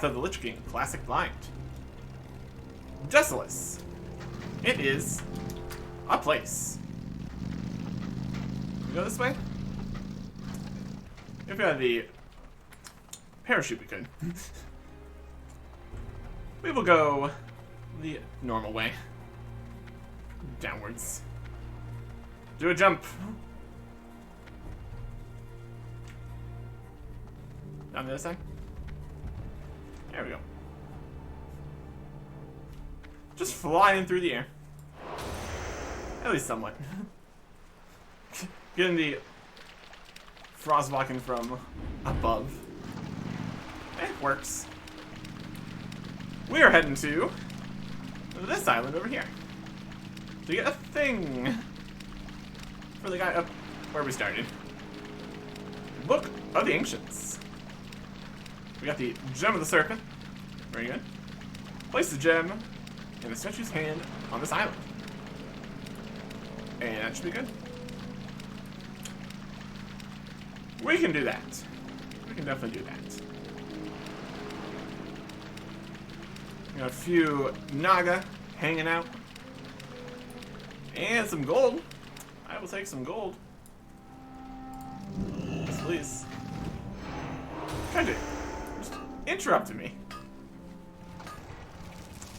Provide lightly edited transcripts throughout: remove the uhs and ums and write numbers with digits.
Wrath of the Lich King, Classic Blind. Desolate. It is a place. We go this way? If we had the parachute, we could. We will go the normal way. Downwards. Do a jump. Down the other side. There we go. Just flying through the air. At least somewhat. Getting the frostwalking from above. It works. We are heading to this island over here to get a thing for the guy up where we started. Book of the Ancients. We got the Gem of the Serpent. Very good. Place the gem in the statue's hand on this island. And that should be good. We can do that. We can definitely do that. We got a few Naga hanging out. And some gold. I will take some gold. Yes, please. Kinda just interrupted me.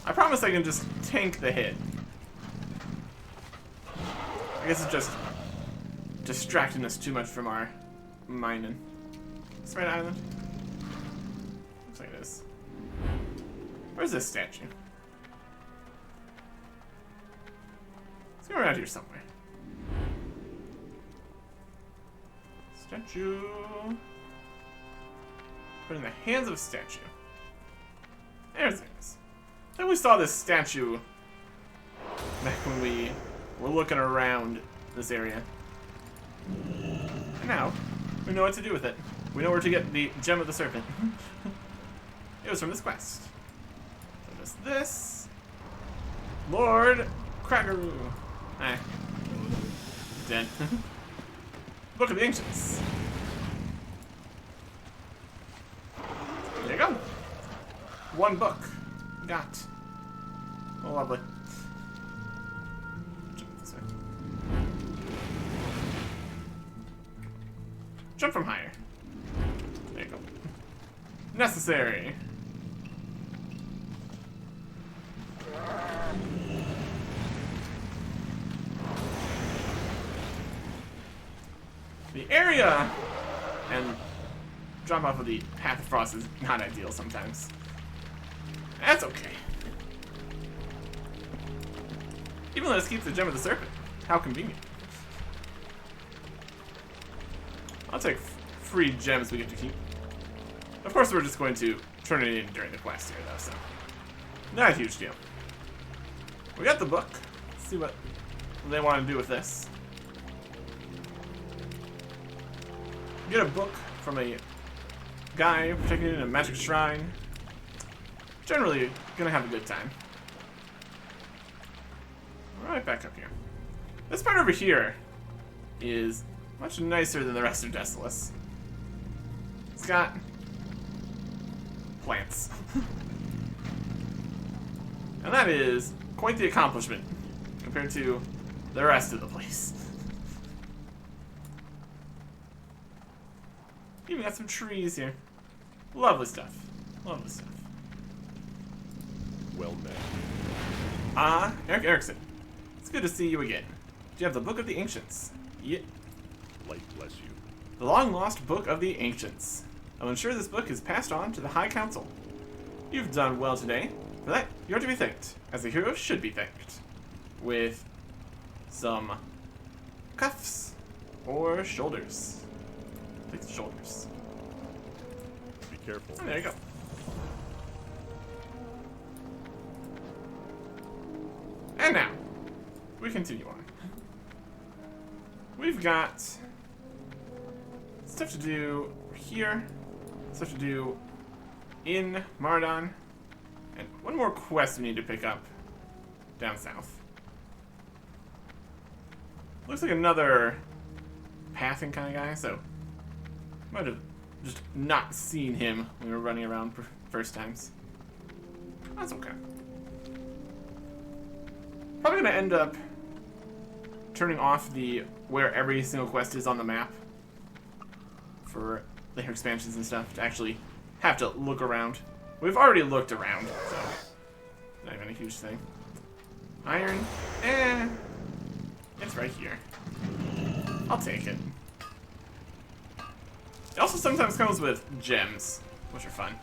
I promise I can just tank the hit. I guess it's just distracting us too much from our mining. This right island? Looks like it is. Where's this statue? Let's go around here somewhere. Statue. Put in the hands of a statue. There's it. I think we saw this statue back when we were looking around this area. And now, we know what to do with it. We know where to get the Gem of the Serpent. It was from this quest. So just this. Lord Crackaroo. Dead. Book of the Ancients. There you go. One book. Got. Oh, lovely. Jump this way. Jump from higher. There you go. Necessary. The area and jump off of the Path of Frost is not ideal sometimes. That's okay. Even though this keeps the Gem of the Serpent. How convenient. I'll take free gems we get to keep. Of course, we're just going to turn it in during the quest here, though, so not a huge deal. We got the book. Let's see what they want to do with this. Get a book from a guy protected in a magic shrine. Generally, gonna have a good time. Right back up here. This part over here is much nicer than the rest of Desolate. It's got plants. And that is quite the accomplishment compared to the rest of the place. Even got some trees here. Lovely stuff. Lovely stuff. Well met. Eric Erickson. It's good to see you again. Do you have the Book of the Ancients? Yeah. Light bless you. The long-lost Book of the Ancients. I'll ensure this book is passed on to the High Council. You've done well today. For that, you're to be thanked, as a hero should be thanked. With some cuffs or shoulders. Take the shoulders. Be careful. Oh, there you go. And now, we continue on. We've got stuff to do here, stuff to do in Mardon, and one more quest we need to pick up down south. Looks like another pathing kind of guy, so might have just not seen him when we were running around first times. That's okay. Probably gonna end up turning off the where every single quest is on the map for later expansions and stuff to actually have to look around. We've already looked around, so not even a huge thing. Iron, it's right here. I'll take it. It also sometimes comes with gems, which are fun.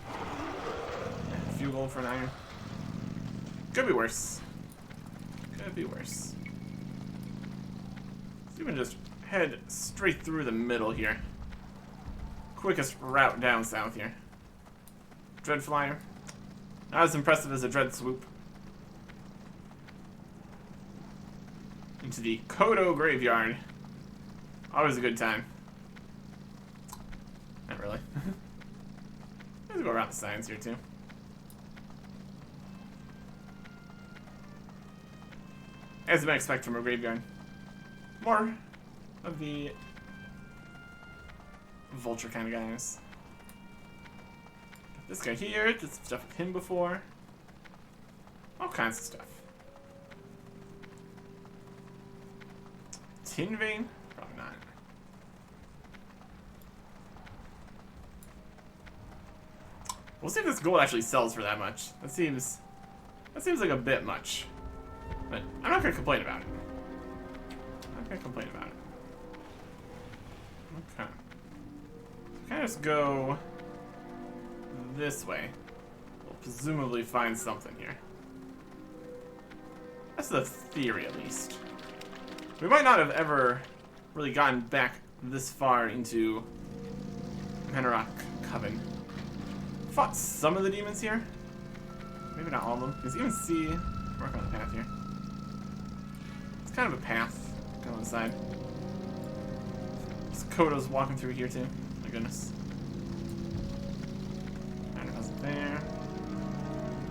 A few gold for an iron. Could be worse. Could be worse. Let's even just head straight through the middle here. Quickest route down south here. Dread Flyer. Not as impressive as a Dread Swoop. Into the Kodo Graveyard. Always a good time. Not really. Let's go around the signs here too. As you might expect from a graveyard. More of the vulture kind of guys. Got this guy here, did some stuff with him before. All kinds of stuff. Tin vein? Probably not. We'll see if this gold actually sells for that much. That seems like a bit much. But I'm not gonna complain about it. I'm not gonna complain about it. Okay. So kind of just go this way. We'll presumably find something here. That's the theory, at least. We might not have ever really gotten back this far into Menarok Coven. Fought some of the demons here. Maybe not all of them. Because you can see, work on the path here. It's kind of a path going on the side. This Kodo's walking through here too. My goodness. Kind of there.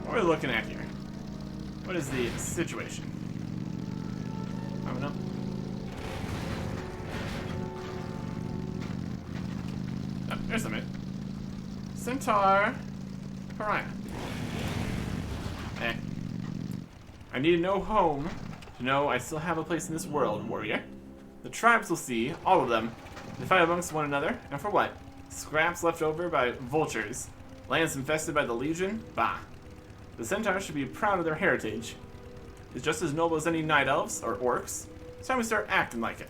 What are we looking at here? What is the situation? Coming up. Oh, there's something. Centaur Pariah. I need no home to know I still have a place in this world, warrior. The tribes will see, all of them. They fight amongst one another, and for what? Scraps left over by vultures. Lands infested by the Legion? Bah. The centaurs should be proud of their heritage. It's just as noble as any night elves, or orcs. It's time we start acting like it.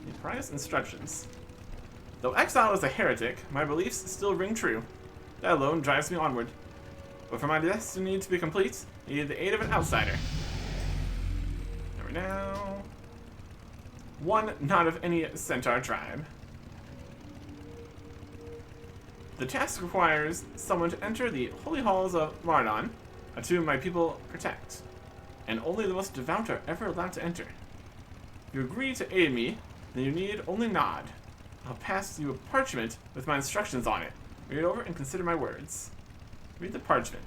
The Pariah's instructions. Though exile is a heretic, my beliefs still ring true. That alone drives me onward. But for my destiny to be complete, I need the aid of an outsider. There we go. One not of any centaur tribe. The task requires someone to enter the holy halls of Mardon, a tomb my people protect, and only the most devout are ever allowed to enter. If you agree to aid me, then you need only nod. I'll pass you a parchment with my instructions on it. Read it over and consider my words. Read the parchment.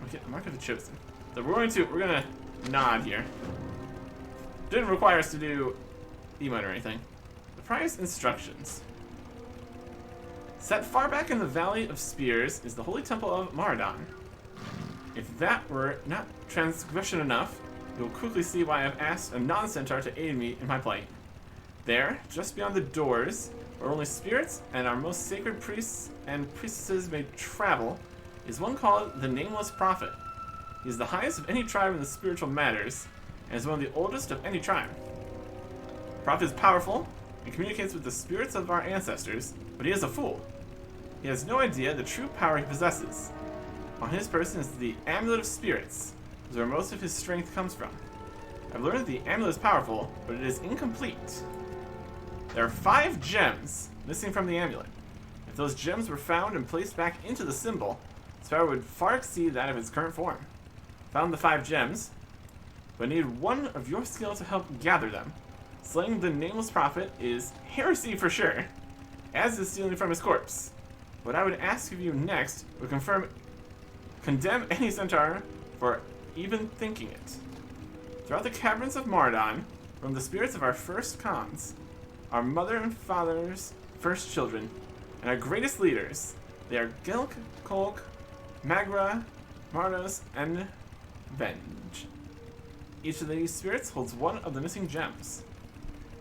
Okay, the mark of the chosen. So we're gonna nod here. Didn't require us to do emote or anything. The Pariah's instructions. Set far back in the Valley of Spears is the Holy Temple of Mardon. If that were not transgression enough, you'll quickly see why I've asked a non-centaur to aid me in my plight. There, just beyond the doors, where only spirits and our most sacred priests and priestesses may travel, is one called the Nameless Prophet. He is the highest of any tribe in the spiritual matters, and is one of the oldest of any tribe. The Prophet is powerful, and communicates with the spirits of our ancestors, but he is a fool. He has no idea the true power he possesses. On his person is the Amulet of Spirits, is where most of his strength comes from. I've learned that the amulet is powerful, but it is incomplete. There are 5 gems missing from the amulet. If those gems were found and placed back into the symbol, its power would far exceed that of its current form. Found the 5 gems, but need one of your skill to help gather them. Slaying the Nameless Prophet is heresy for sure, as is stealing from his corpse. What I would ask of you next would condemn any centaur for even thinking it. Throughout the caverns of Mardon, roam the spirits of our first khans, our mother and father's first children, and our greatest leaders. They are Gilk, Kolk, Magra, Marnos, and Venge. Each of these spirits holds one of the missing gems.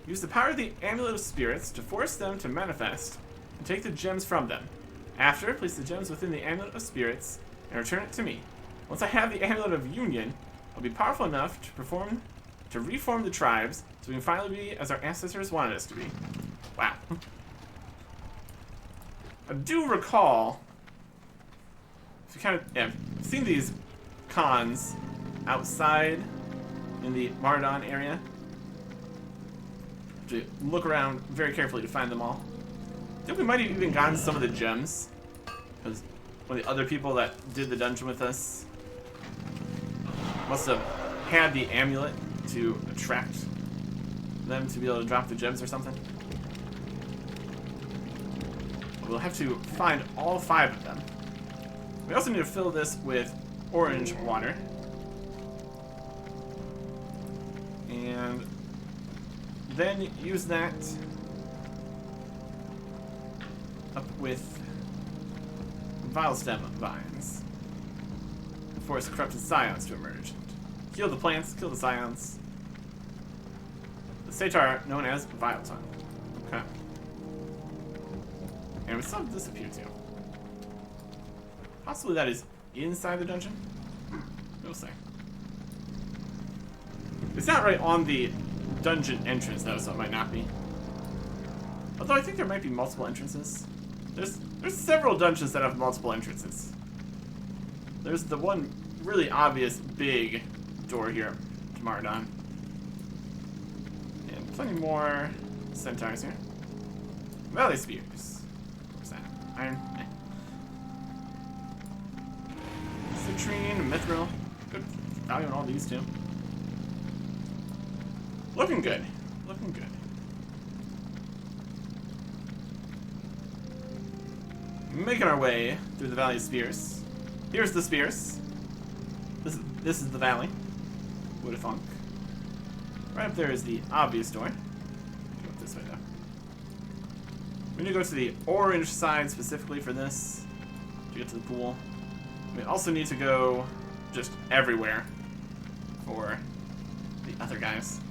Use the power of the Amulet of Spirits to force them to manifest and take the gems from them. After, place the gems within the Amulet of Spirits and return it to me. Once I have the Amulet of Union, I'll be powerful enough to reform the tribes so we can finally be as our ancestors wanted us to be. Wow. I do recall, if you kind of, yeah, I've seen these cons outside in the Mardon area. To look around very carefully to find them all. I think we might have even gotten some of the gems, because one of the other people that did the dungeon with us must have had the amulet to attract them to be able to drop the gems or something. We'll have to find all 5 of them. We also need to fill this with orange water. And then use that up with vile stem vines. Force corrupted scions to emerge. Heal the plants, kill the scions. The satyr known as Vile Tongue. Okay. And we still have disappear too. Possibly that is inside the dungeon? We'll see. It's not right on the dungeon entrance though, so it might not be. Although I think there might be multiple entrances. There's several dungeons that have multiple entrances. There's the one really obvious big door here to Mardon. And plenty more centaurs here. Valley Spears. What's that? Iron? Citrine, Mithril. Good value on all these too. Looking good. Looking good. Making our way through the Valley of Spears. Here's the Spears. This is the valley. Wood of Funk. Right up there is the obvious door. Go up this way though. We need to go to the orange side specifically for this to get to the pool. We also need to go just everywhere for the other guys.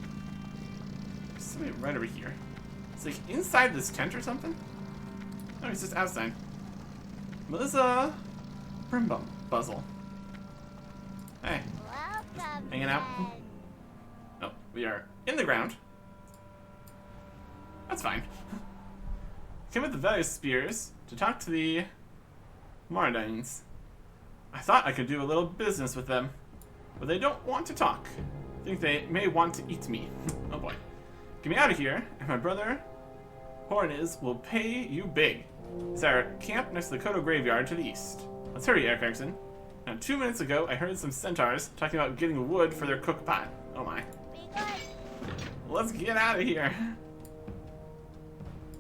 There's somebody right over here. It's like inside this tent or something? No, he's just outside. Melissa Buzzle. Hey. Welcome, Hanging out. friend. Oh, we are in the ground. That's fine. Came with the Valley of Spears to talk to the Mardines. I thought I could do a little business with them, but they don't want to talk. I think they may want to eat me. Oh boy. Get me out of here, and my brother Horniz will pay you big. It's our camp next to the Kodo graveyard to the east. Let's hurry, Eric Erickson. Now, 2 minutes ago, I heard some centaurs talking about getting wood for their cook pot. Oh my. Be good. Let's get out of here.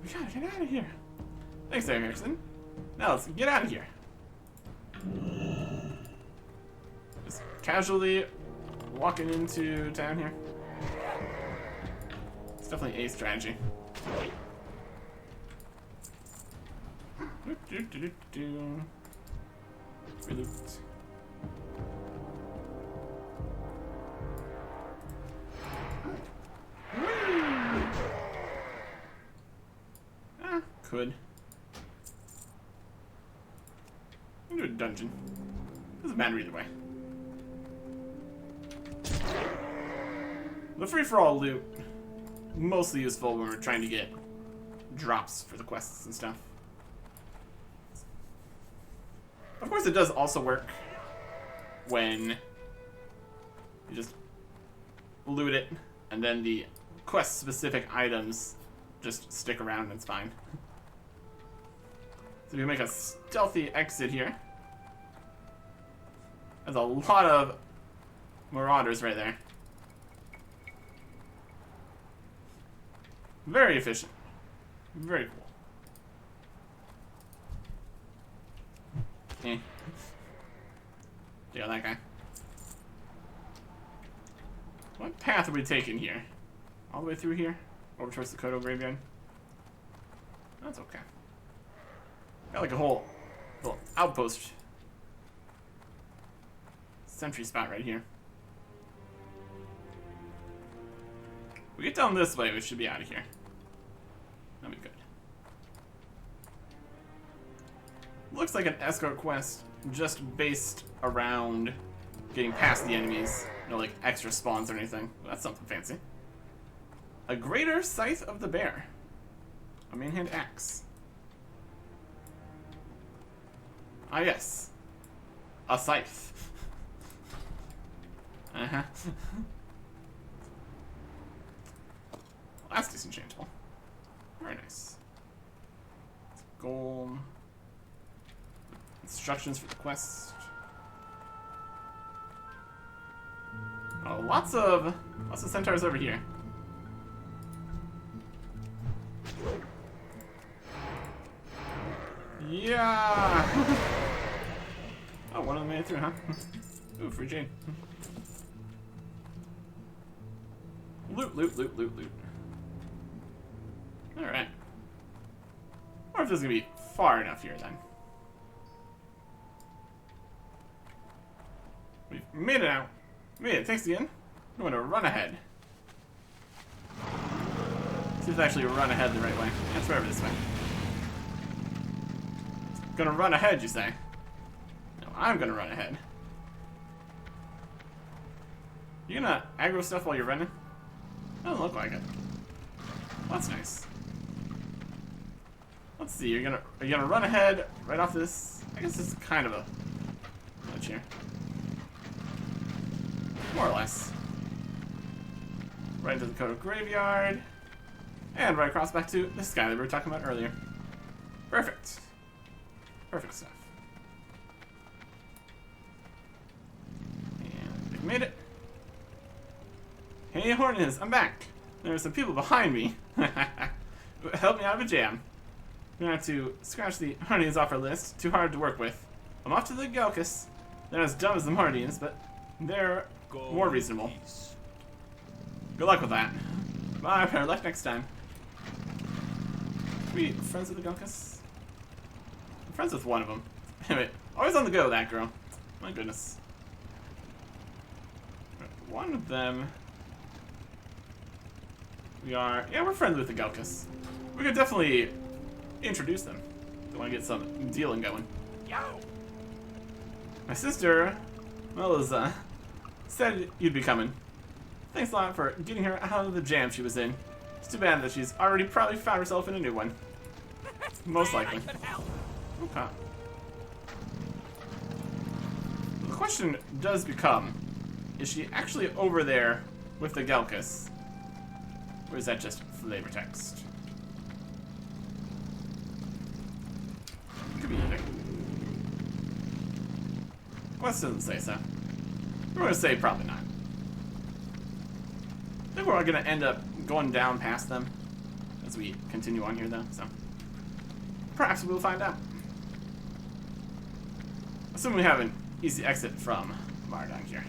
We gotta get out of here. Thanks, Eric Erickson. Now let's get out of here. Just casually walking into town here. It's definitely a strategy. Reloot. Could. Into a dungeon. Doesn't matter either way. The free-for-all loot, mostly useful when we're trying to get drops for the quests and stuff. Of course, it does also work when you just loot it, and then the quest-specific items just stick around and it's fine. So we make a stealthy exit here. There's a lot of marauders right there. Very efficient. Very cool. Eh. Yeah, that guy. What path are we taking here? All the way through here? Over towards the Kodo graveyard? That's okay. Got like a whole little outpost sentry spot right here. We get down this way, we should be out of here. That'd be good. Looks like an escort quest just based around getting past the enemies. No like extra spawns or anything. Well, that's something fancy. A greater scythe of the bear. A main hand axe. Ah yes. A scythe. Uh-huh. Well, that's disenchantable. Very nice. Gold. Instructions for the quest. Oh, lots of centaurs over here. Yeah. Oh, one of them made it through, huh? Ooh, free Jane. Loot, loot, loot, loot, loot. Alright. Or if this is gonna be far enough here then. We've made it out. Made it, thanks again. I'm gonna run ahead. See if I actually run ahead the right way. That's wherever this way. Gonna run ahead, you say? No, I'm gonna run ahead. You gonna aggro stuff while you're running? Doesn't look like it. Well, that's nice. Let's see, are you gonna run ahead right off this? I guess this is kind of a glitch here. More or less. Right into the Kodo Graveyard. And right across back to this guy that we were talking about earlier. Perfect. Perfect stuff. And we've made it. Hey Hornets, I'm back. There are some people behind me. Help me out of a jam. I'm gonna have to scratch the Hornets off our list. Too hard to work with. I'm off to the Galkus. They're as dumb as the Mardians, but they're more reasonable. Good luck with that. Bye, better luck next time. Are we friends with the Galkus? I'm friends with one of them. Anyway, always on the go, that girl. My goodness. One of them... Yeah, we're friends with the Galkus. We could definitely introduce them. Don't want to get some dealing going. Yow! My sister, Melissa, said you'd be coming. Thanks a lot for getting her out of the jam she was in. It's too bad that she's already probably found herself in a new one. Most likely. Okay. The question does become, is she actually over there with the Galkus? Or is that just flavor text? Could be either. Quest doesn't say so. We're gonna say probably not. I think we're gonna end up going down past them as we continue on here though, so perhaps we'll find out. Assuming we have an easy exit from Marduk here.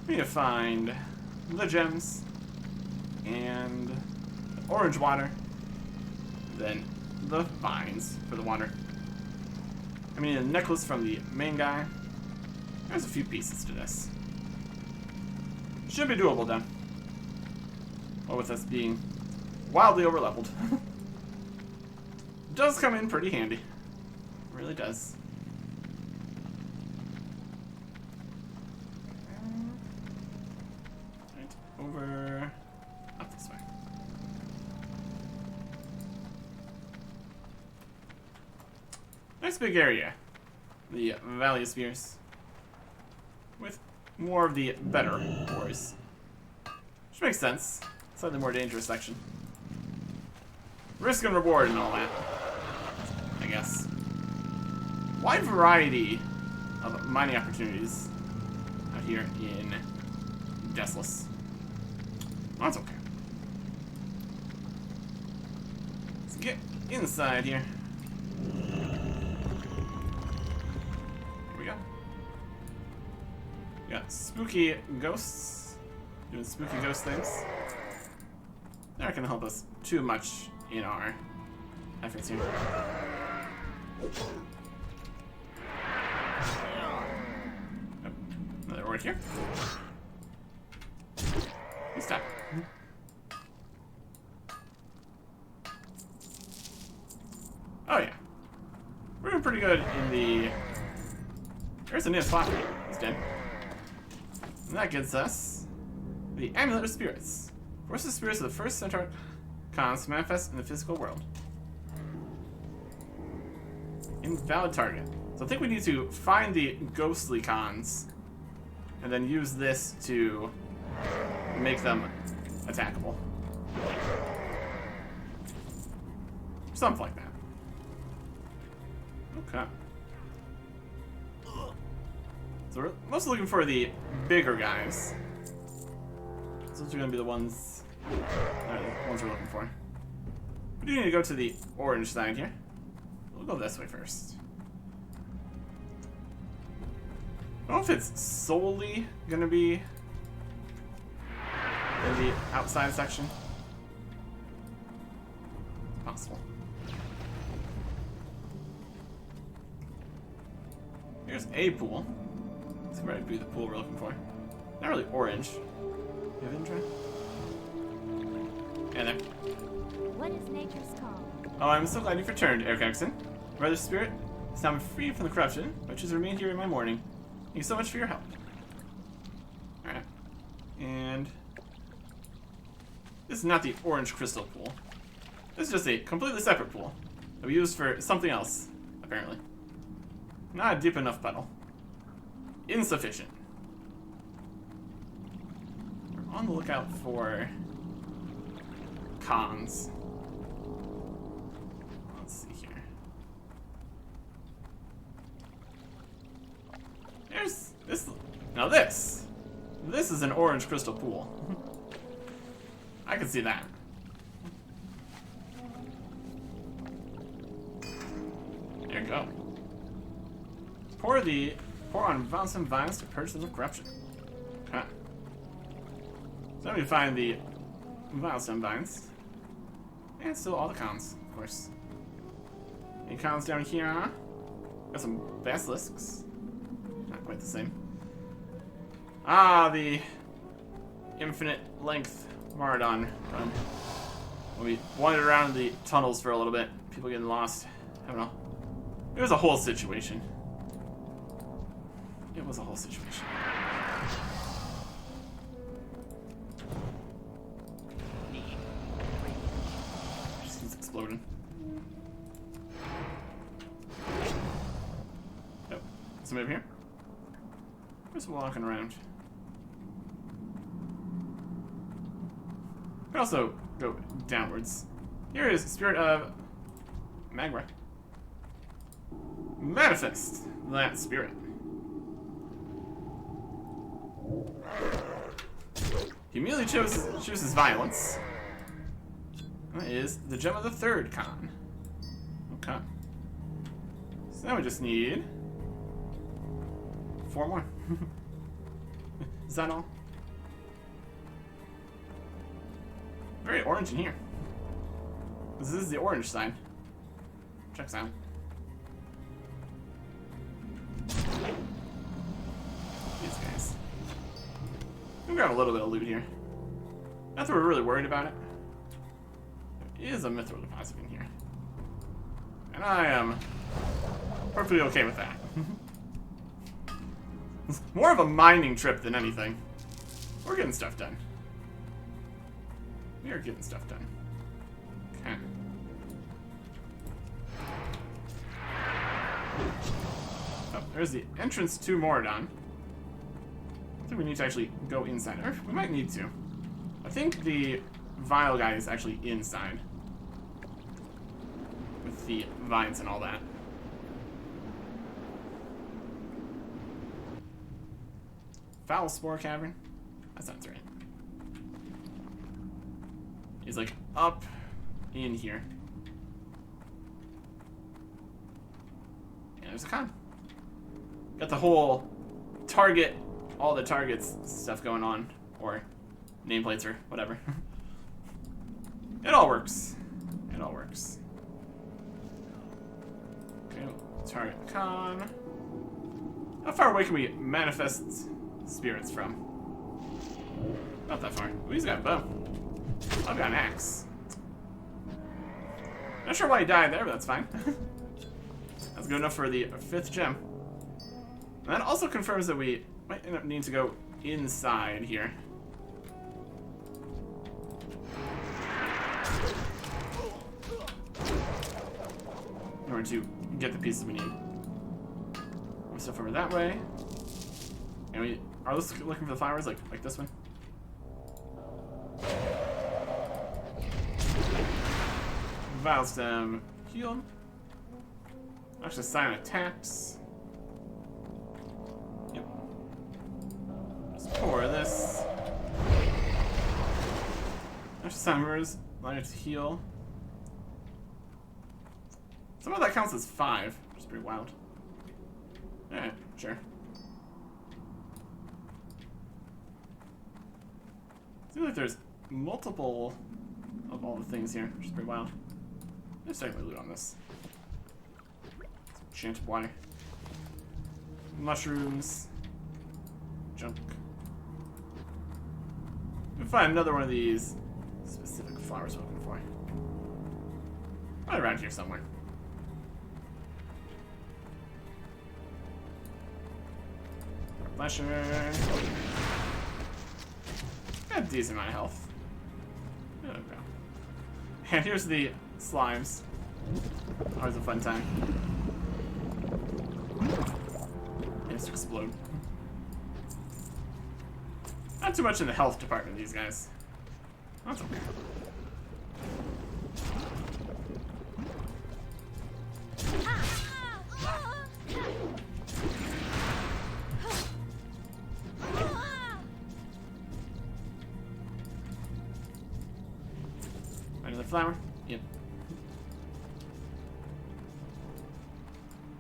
We need to find the gems and the orange water, then the vines for the water. I mean, a necklace from the main guy. There's a few pieces to this. Should be doable then. Or with us being wildly overleveled. Does come in pretty handy. It really does. Right, over up this way. Nice big area. The Valley of Spears. With more of the better ores. Which makes sense. Slightly more dangerous section. Risk and reward and all that. I guess. Wide variety of mining opportunities out here in Desolate. Well, that's okay. Let's get inside here. We got spooky ghosts doing spooky ghost things. They're not gonna help us too much in our efforts here. Oh, another word here. You stop. Oh yeah. We're doing pretty good in the... There's a new spot. He's dead. And that gets us the Amulet of Spirits. Forces the spirits of the first Centaur cons to manifest in the physical world. Invalid target. So I think we need to find the ghostly cons and then use this to make them attackable. Something like that. Okay. So we're mostly looking for the bigger guys. Those are going to be the ones, we're looking for. We do need to go to the orange side here. We'll go this way first. I don't know if it's solely going to be in the outside section. It's possible. Here's a pool. Let's see where I'd be the pool we're looking for. Not really orange. You have intro? And there. What is nature's call? Oh, I'm so glad you've returned, Eric Erickson. Brother Spirit, it's now I'm free from the corruption, which has remained here in my mourning. Thank you so much for your help. Alright. And this is not the orange crystal pool. This is just a completely separate pool that we used for something else, apparently. Not a deep enough puddle. Insufficient. We're on the lookout for cons. Let's see here. There's this. Now this. This is an orange crystal pool. I can see that. There you go. Pour on violence and vines to purge them of corruption. Okay. So let me find the violence and vines. And still all the cons, of course. Any cons down here? Got some basilisks. Not quite the same. Ah, the infinite length Maradon run. When we wandered around the tunnels for a little bit, people getting lost. I don't know. It was a whole situation. It was a whole situation. Just keeps exploding. Oh, somebody over here? Just walking around. We can also go downwards. Here is Spirit of Magma. Manifest that spirit. He immediately chooses violence. That is the gem of the third con. Okay. So now we just need 4 more. Is that all? Very orange in here. This is the orange side. Checks out. These guys. We grab a little bit of loot here. Not that we're really worried about it. There is a mithril deposit in here. And I am perfectly okay with that. It's more of a mining trip than anything. We're getting stuff done. We are getting stuff done. Okay. Oh, there's the entrance to Moradon. I think we need to actually go inside. Or we might need to. I think the vial guy is actually inside. With the vines and all that. Foul Spore Cavern? That sounds right. He's like up in here. And there's a con. Got the whole target, all the targets stuff going on. Or nameplates or whatever. It all works. It all works. Target con. How far away can we manifest spirits from? Not that far. Ooh, he's got a bow. I've got an axe. Not sure why he died there, but that's fine. That's good enough for the 5th gem. And that also confirms that we might end up needing to go inside here. In order to get the pieces we need. More stuff over that way. And we are looking for the flowers like this one. Vile stem heal. Actually, sign attacks. Yep. Let's pour this. Actually, sign mirrors. Allow you to heal. Somehow that counts as 5, which is pretty wild. Yeah, sure. Seems like there's multiple of all the things here, which is pretty wild. Let's take my loot on this. Enchanted wire. Mushrooms. Junk. We'll find another one of these specific flowers we're looking for. Probably around here somewhere. Pleasure. Got a decent amount of health. There we go. And here's the slimes. Always a fun time. They just explode. Not too much in the health department, these guys. That's okay. Another flower? Yep.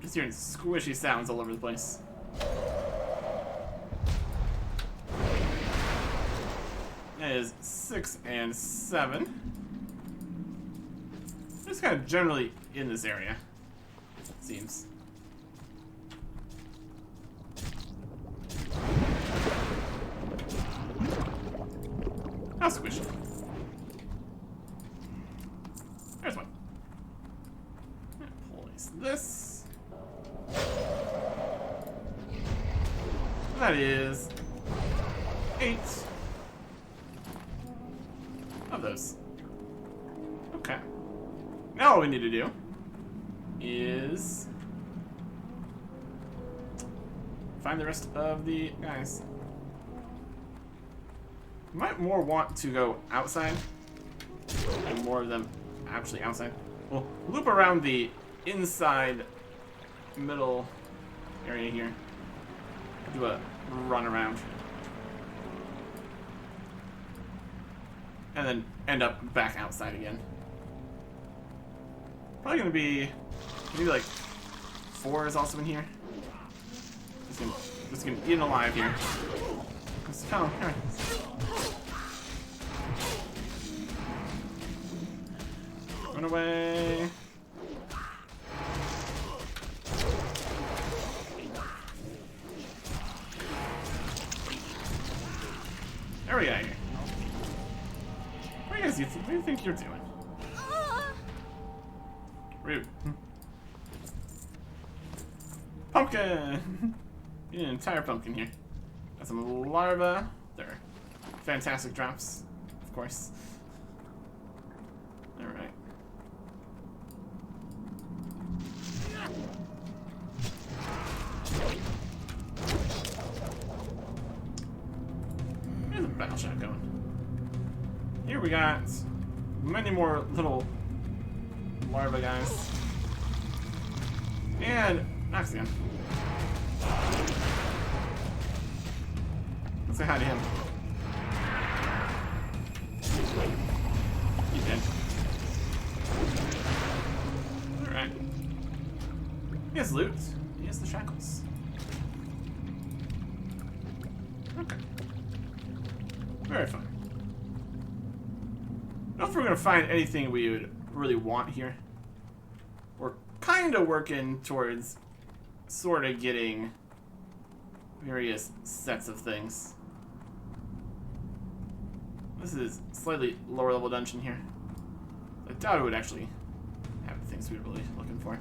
Just hearing squishy sounds all over the place. That is 6 and 7. Just kind of generally in this area, it seems. How squishy. There's one. Place this. That is 8 of those. Okay. Now all we need to do is find the rest of the guys. We might more want to go outside and more of them actually outside. We'll loop around the inside middle area here. Do a run around. And then end up back outside again. Probably gonna be maybe like 4 is also in here. Just gonna eat alive here. Just come, here. Run away. There we go. What do you think you're doing? Rude. Pumpkin! Need an entire pumpkin here. Got some larvae. They're fantastic drops, of course. Alright. Here's a battle shot going. Here we got many more little larva guys. And Oxygen. Let's say hi to him. He's dead. Alright. He has loot. He has the shackles. Okay. Very fun. I don't know if we're going to find anything we would really want here. Or kind of working towards sort of getting various sets of things. This is a slightly lower level dungeon here. I doubt it would actually have the things we were really looking for.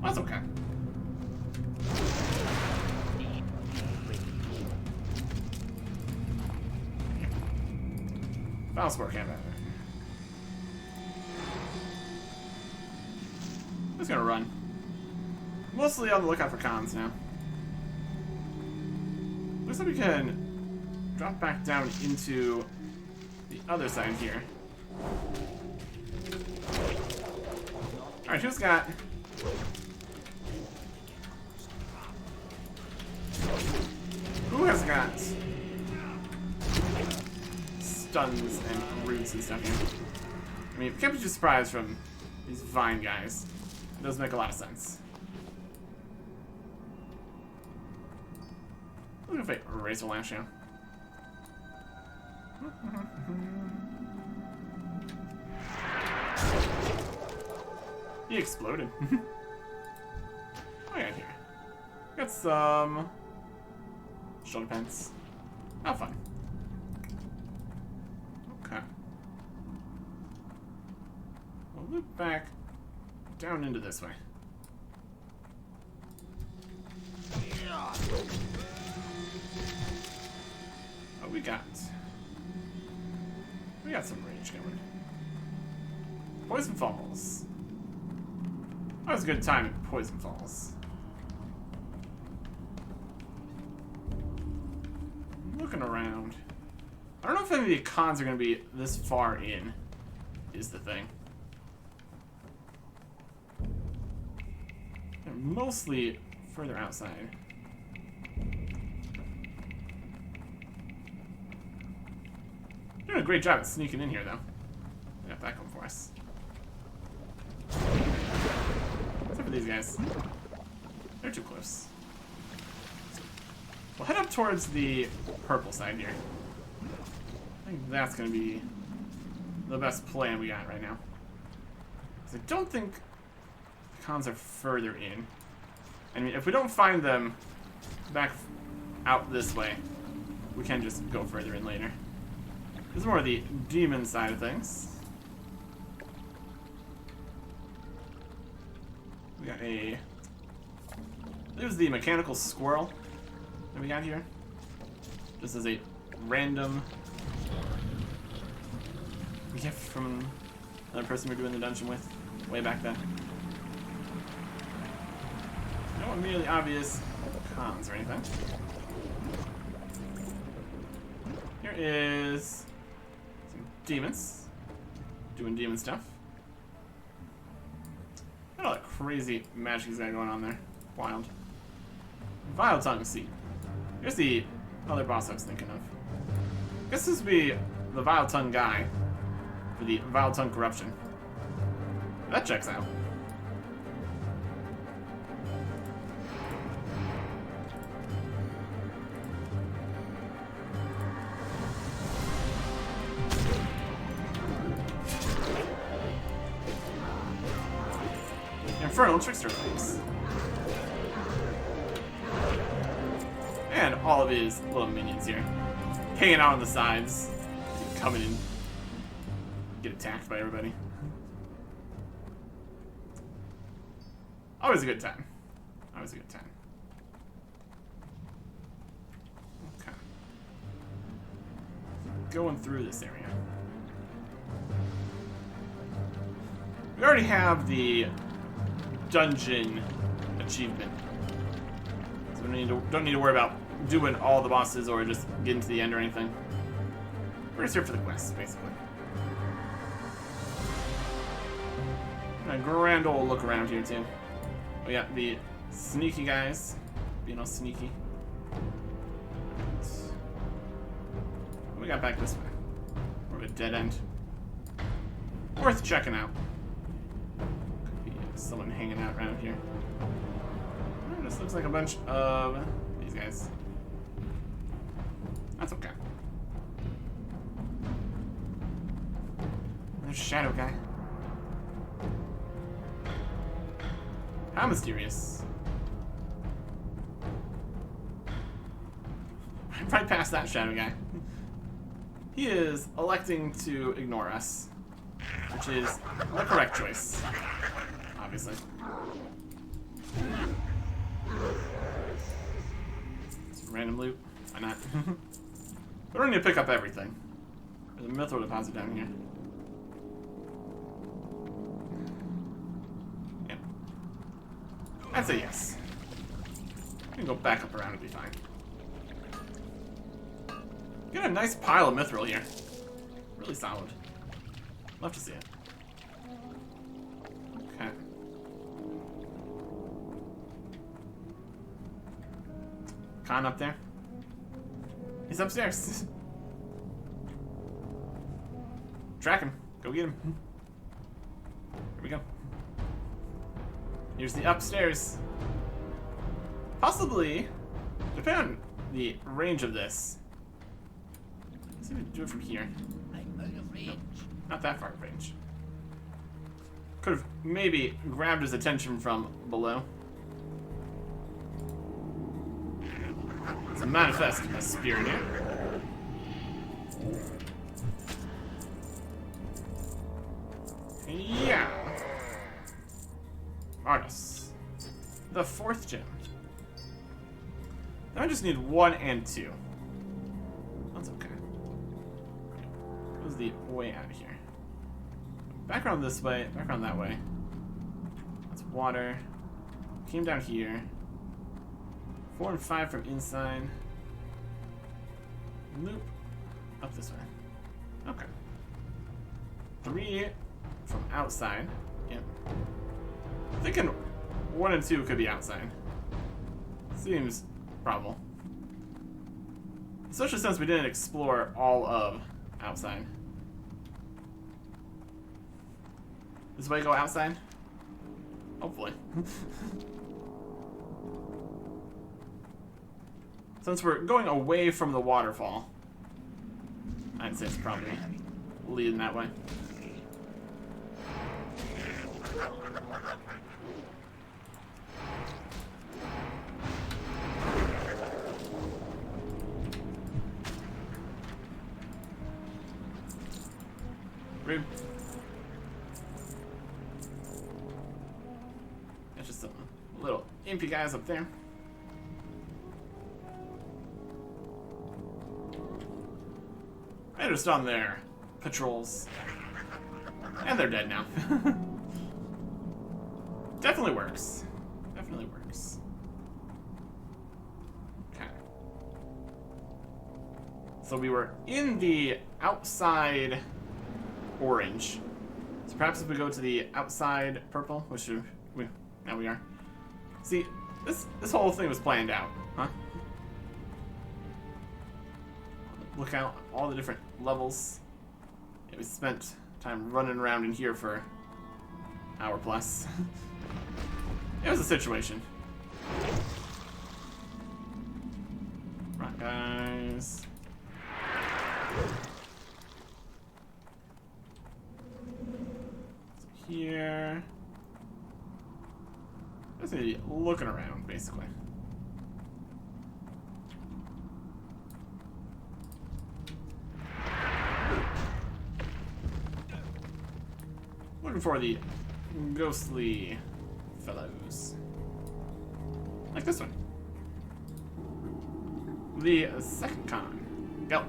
Well, that's okay. Battle Sport can't matter. I'm just gonna run. Mostly on the lookout for cons now. Looks like we can drop back down into the other side here. Alright, who's got... Who has got stuns and roots and stuff here? I mean, can't be too surprised from these vine guys. It does make a lot of sense. Look if I erase a lash now. He exploded. What do I got here? Got some shoulder pants. How fun. Okay. We'll loop back down into this way. Oh, we got some rage going. Poison Falls. That was a good time at Poison Falls. Looking around. I don't know if any of the cons are going to be this far in, is the thing. They're mostly further outside. Doing a great job at sneaking in here, though. We got that going for us. Except for these guys. They're too close. We'll head up towards the purple side here. I think that's going to be the best plan we got right now. Because I don't think the cons are further in. I mean, if we don't find them back out this way, we can just go further in later. This is more of the demon side of things. We got a... There's the mechanical squirrel that we got here. This is a random gift from another person we were doing the dungeon with way back then. No immediately obvious cons or anything. Here is some demons doing demon stuff. Got all that crazy magic he's got going on there. Wild. Vile Tongue Seed. Here's the other boss I was thinking of. I guess this would be the Vile Tongue guy for the Vile Tongue Corruption. That checks out. Infernal Trickster legs. And all of his little minions here. Hanging out on the sides. Coming in. Get attacked by everybody. Always a good time. Always a good time. Okay. Going through this area. We already have the dungeon achievement. So we don't need to worry about doing all the bosses or just getting to the end or anything. We're just here for the quests, basically. A grand old look around here, too. We got the sneaky guys being all sneaky. What we got back this way? More of a dead end. Worth checking out. Could be someone hanging out around here. Oh, this looks like a bunch of these guys. That's okay. There's Shadow Guy. How mysterious. Right past that shadow guy. He is electing to ignore us, which is the correct choice, obviously. Some random loot. Why not? We don't need to pick up everything. There's a mithril deposit down here. Yep. I'd say yes. We can go back up around and be fine. Get a nice pile of mithril here. Really solid. Love to see it. Okay. Khan up there. He's upstairs. Track him. Go get him. Here we go. Here's the upstairs. Possibly, depending on the range of this. Let's see if we can do it from here. I'm out of range. Nope, not that far of range. Could have maybe grabbed his attention from below. It's a manifest a spear here. Yeah. Artis. The 4th gem. Now I just need 1 and 2. That's okay. What was the way out of here? Back around this way, back around that way. That's water. Came down here. 4 and 5 from inside. Loop up this way. Okay. 3 from outside. Yep. Thinking 1 and 2 could be outside. Seems probable. Especially since we didn't explore all of outside. This way go outside? Hopefully. Since we're going away from the waterfall, I'd say it's probably leading that way. Rude. There's just some little impy guys up there. They're just on their patrols. And they're dead now. Definitely works. Definitely works. Okay. So we were in the outside orange. So perhaps if we go to the outside purple, which we now we are. See, this whole thing was planned out, huh? Look out, all the different levels. Yeah, we spent time running around in here for an hour plus. It was a situation. Right, guys. So here. Just need to be looking around, basically. Looking for the ghostly fellows. Like this one. The second con. Go.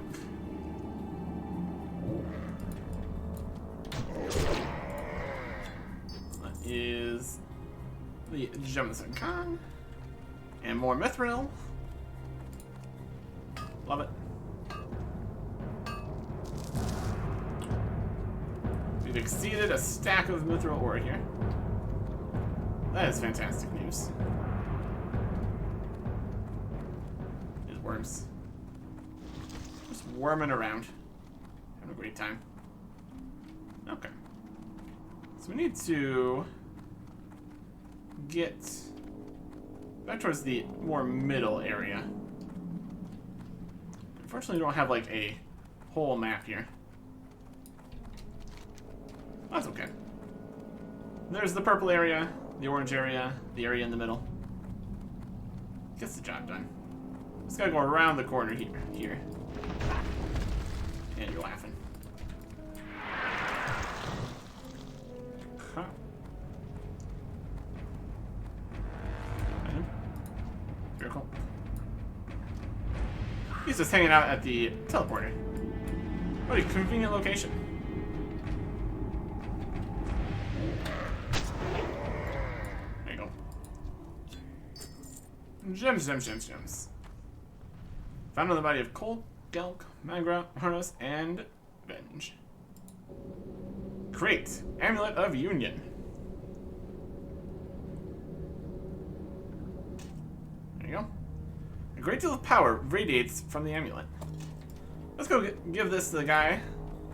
That is the gem of the second con. And more mithril. Love it. We've exceeded a stack of mithril ore here. That is fantastic news. There's worms. Just worming around. Having a great time. Okay. So we need to get back towards the more middle area. Unfortunately, we don't have like a whole map here. That's okay. There's the purple area. the orange area, the area in the middle. Gets the job done. Just gotta go around the corner here. And you're laughing. Huh. Item. Very cool. He's just hanging out at the teleporter. What a convenient location. There you go. Gems. Found on the body of Cold, Gelk, Magra, Harness, and Venge. Great. Amulet of Union. There you go. A great deal of power radiates from the amulet. Let's go give this to the guy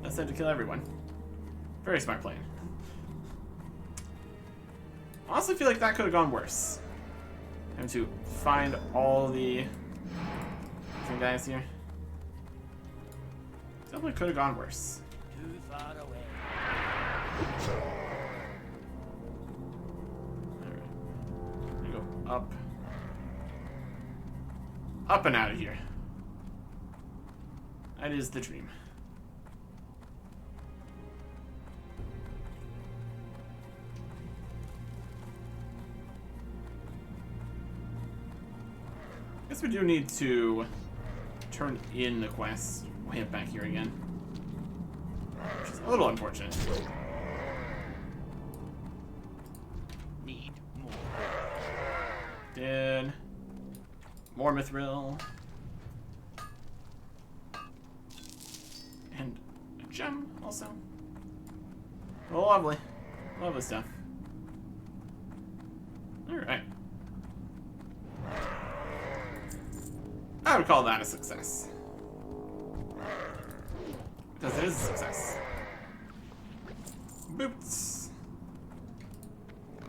that said to kill everyone. Very smart plan. Honestly, feel like that could have gone worse. Having to find all the different guys here. Definitely could have gone worse. Too far away. Alright. We go up. Up and out of here. That is the dream. Guess we do need to turn in the quest way up back here again. Which is a little unfortunate. Need more. Did more mithril. And a gem also. Oh, lovely. Lovely stuff. Alright. I would call that a success. Because it is a success. Boots.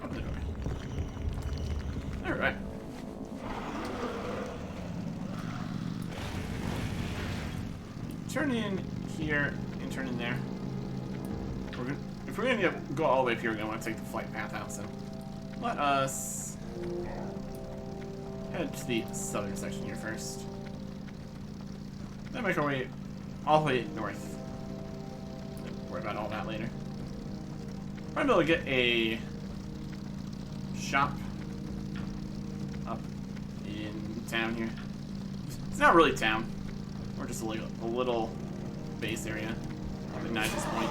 Open the door. Alright. Turn in here and turn in there. If we're gonna go all the way up here, we're gonna want to take the flight path out, so let us head to the southern section here first. Then make our way all the way north. Don't worry about all that later. Might be able to get a shop up in town here. It's not really town. Or just a little base area. The nicest point.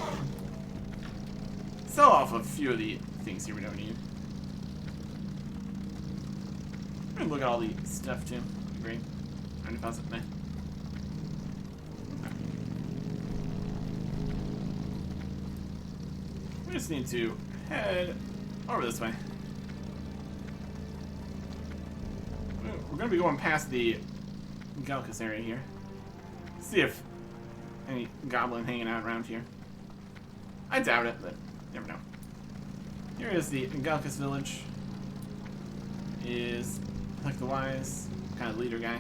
Sell off a few of the things here we don't need. I'm gonna look at all the stuff too. Great. I'm gonna pause it. Meh. We just need to head over this way. We're gonna be going past the Galcus area here. See if any goblin hanging out around here. I doubt it, but you never know. Here is the Galcus village. Is like the wise kind of leader guy.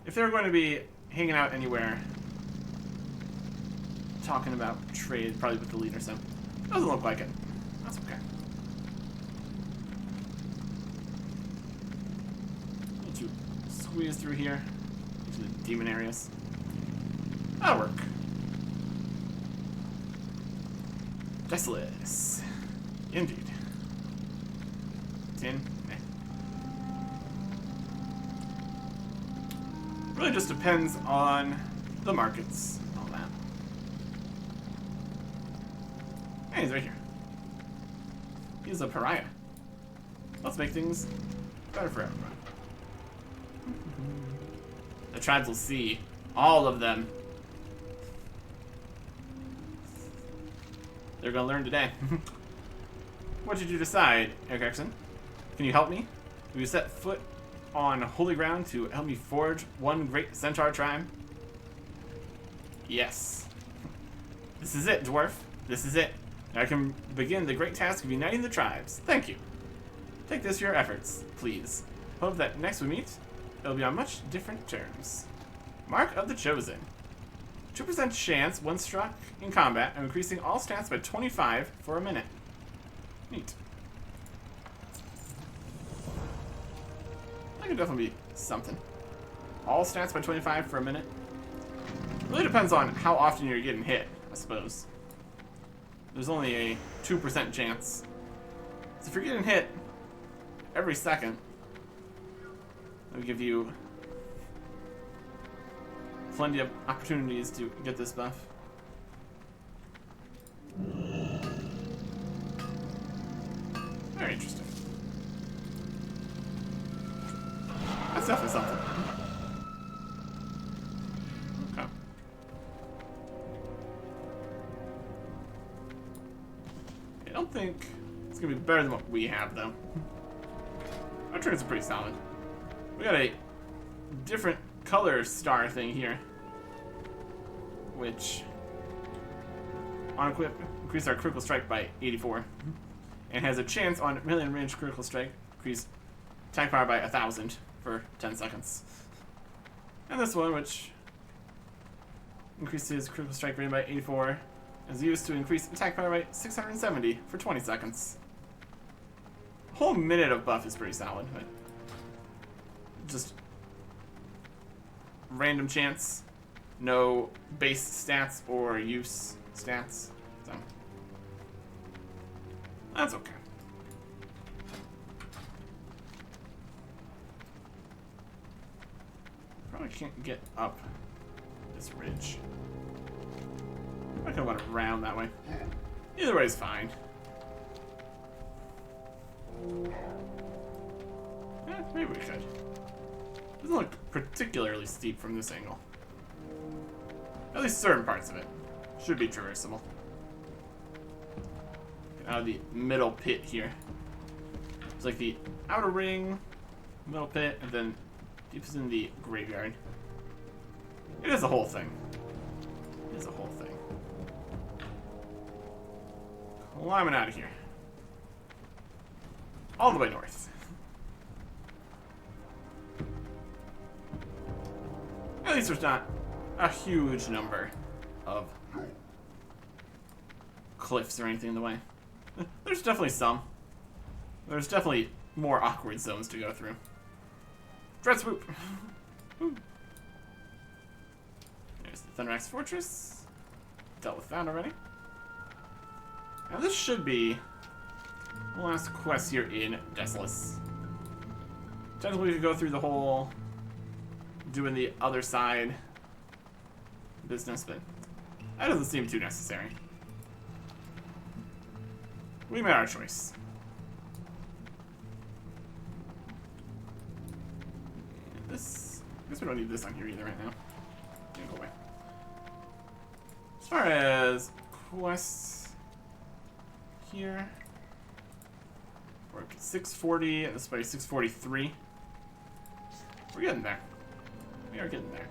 If they were going to be hanging out anywhere, talking about trade, probably with the leader, so doesn't look like it. That's okay. Need to squeeze through here into the demon areas. That'll work. Desolate. Indeed. 10. Eh. Really just depends on the markets and all that. Hey, he's right here. He's a pariah. Let's make things better for everyone. The tribes will see. All of them. They're gonna learn today. What did you decide, Eric Erickson? Can you help me? Will you set foot on holy ground to help me forge one great centaur tribe? Yes. This is it, dwarf. This is it. Now I can begin the great task of uniting the tribes. Thank you. Take this for your efforts, please. Hope that next we meet, it'll be on much different terms. Mark of the Chosen. 2% chance once struck in combat of increasing all stats by 25 for a minute. Neat. That could definitely be something. All stats by 25 for a minute. Really depends on how often you're getting hit, I suppose. There's only a 2% chance. So if you're getting hit every second, it'll give you plenty of opportunities to get this buff. Very interesting. That's definitely something. Okay. I don't think it's gonna be better than what we have, though. Our turns are pretty solid. We got a different color star thing here, which on equip increase our critical strike by 84, and has a chance on melee range critical strike increase attack power by 1,000 for 10 seconds. And this one, which increases critical strike rating by 84, is used to increase attack power by 670 for 20 seconds. A whole minute of buff is pretty solid, but just random chance, no base stats or use stats, so that's okay. Probably can't get up this ridge. I kind of want to round that way. Either way is fine. Yeah, maybe we should. Doesn't look particularly steep from this angle. At least certain parts of it should be traversable. Get out of the middle pit here. It's like the outer ring, middle pit, and then deepest in the graveyard. It is a whole thing. It is a whole thing. Climbing out of here. All the way north. At least there's not a huge number of cliffs or anything in the way. There's definitely some. There's definitely more awkward zones to go through. Dread swoop. There's the Thunderax Fortress. Dealt with that already. Now this should be the last quest here in Desolate. Technically we could go through the whole doing the other side business, but that doesn't seem too necessary. We made our choice. And this, I guess we don't need this on here either right now. Go away. As far as quests here, we're at 640, and this is by 643. We're getting there. We are getting there.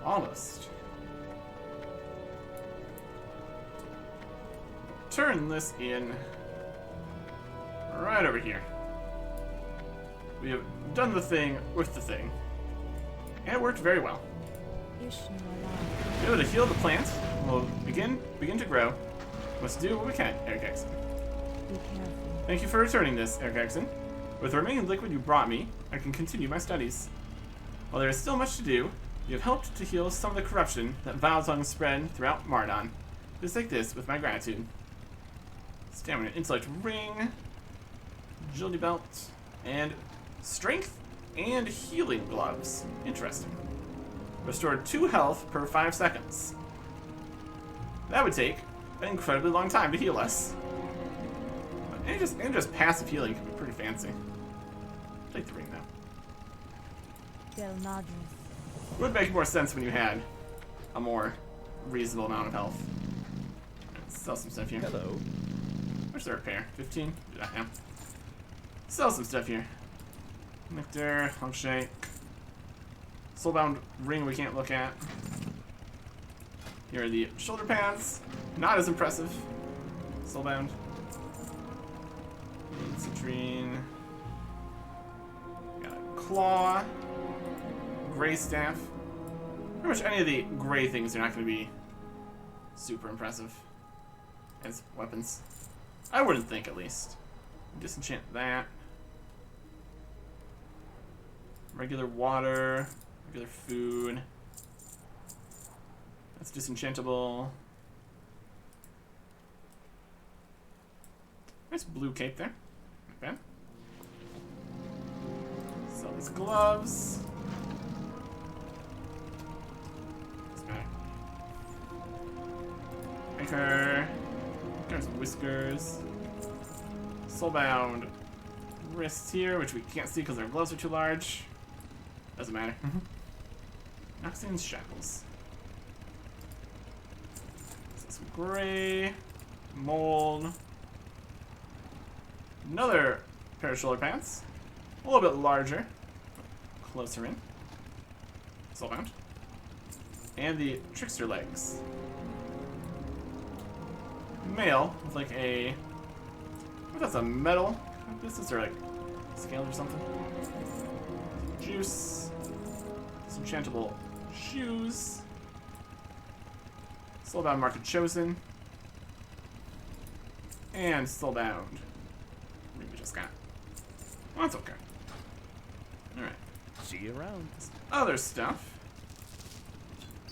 Almost. Turn this in right over here. We have done the thing with the thing, and it worked very well. Be able to heal the plant. We'll begin to grow. Must do what we can, Eric Exon. Be careful. Thank you for returning this, Eric Exon. With the remaining liquid you brought me, I can continue my studies. While there is still much to do, you have helped to heal some of the corruption that Valzong spread throughout Mardon. Just take this with my gratitude. Stamina, intellect ring, agility belt, and strength and healing gloves. Interesting. Restored 2 health per 5 seconds. That would take an incredibly long time to heal us. And just passive healing can be pretty fancy. Take the ring now. Del Madres. Would make more sense when you had a more reasonable amount of health. Let's sell some stuff here. Hello. Where's the repair? 15? Do that now. Sell some stuff here. Nectar, Hunkshake. Soulbound ring we can't look at. Here are the shoulder pads. Not as impressive. Soulbound. Citrine. Got a claw. Gray staff. Pretty much any of the gray things are not going to be super impressive as weapons. I wouldn't think, at least. Disenchant that. Regular water, regular food. That's disenchantable. Nice blue cape there. Not bad. Sell these gloves. Anchor. There's whiskers. Soulbound wrists here, which we can't see because our gloves are too large. Doesn't matter. Noxian's shackles. Some gray. Mold. Another pair of shoulder pants. A little bit larger. Closer in. Soulbound. And the trickster legs. Male with like a, what, that's a metal this is, or like scale or something. Juice. Disenchantable shoes. Soulbound market chosen. And soulbound. Maybe we just got. Well, that's okay. Alright. See you around. Other stuff.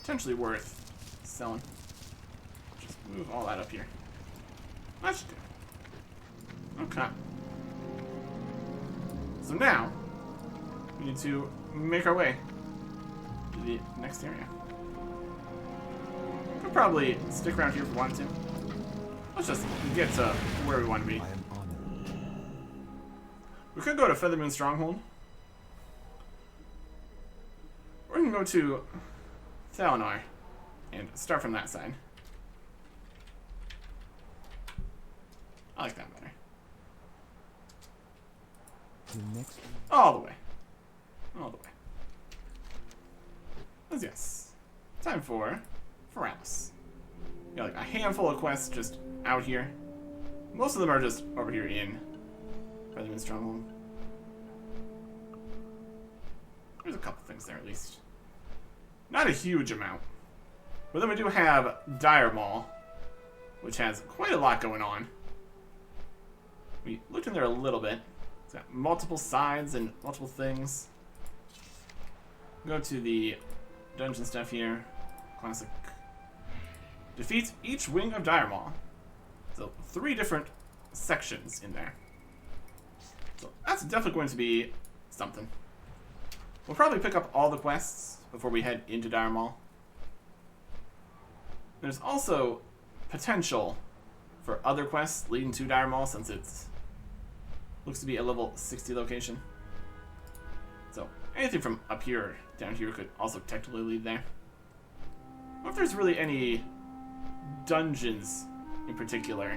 Potentially worth selling. Just move all that up here. That's good. Okay. So now, we need to make our way to the next area. We'll probably stick around here if we want to. Let's just get to where we want to be. I am honored. We could go to Feathermoon Stronghold. Or we can go to Thalanar and start from that side. I like that better. The next All the way. All the way. But yes. Time for Alice. Got like a handful of quests just out here. Most of them are just over here in Feathermoon Stronghold. There's a couple things there at least. Not a huge amount. But then we do have Dire Maul, which has quite a lot going on. We looked in there a little bit. It's got multiple sides and multiple things. Go to the dungeon stuff here. Classic. Defeat each wing of Dire Maul. So 3 different sections in there. So that's definitely going to be something. We'll probably pick up all the quests before we head into Dire Maul. There's also potential for other quests leading to Dire Maul since it's looks to be a level 60 location. So anything from up here or down here could also technically lead there. I wonder if there's really any dungeons in particular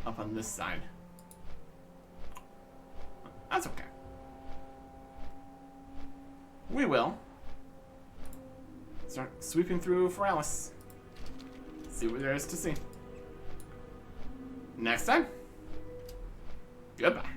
up on this side. That's okay. We will start sweeping through Alice. See what there is to see. Next time. Goodbye.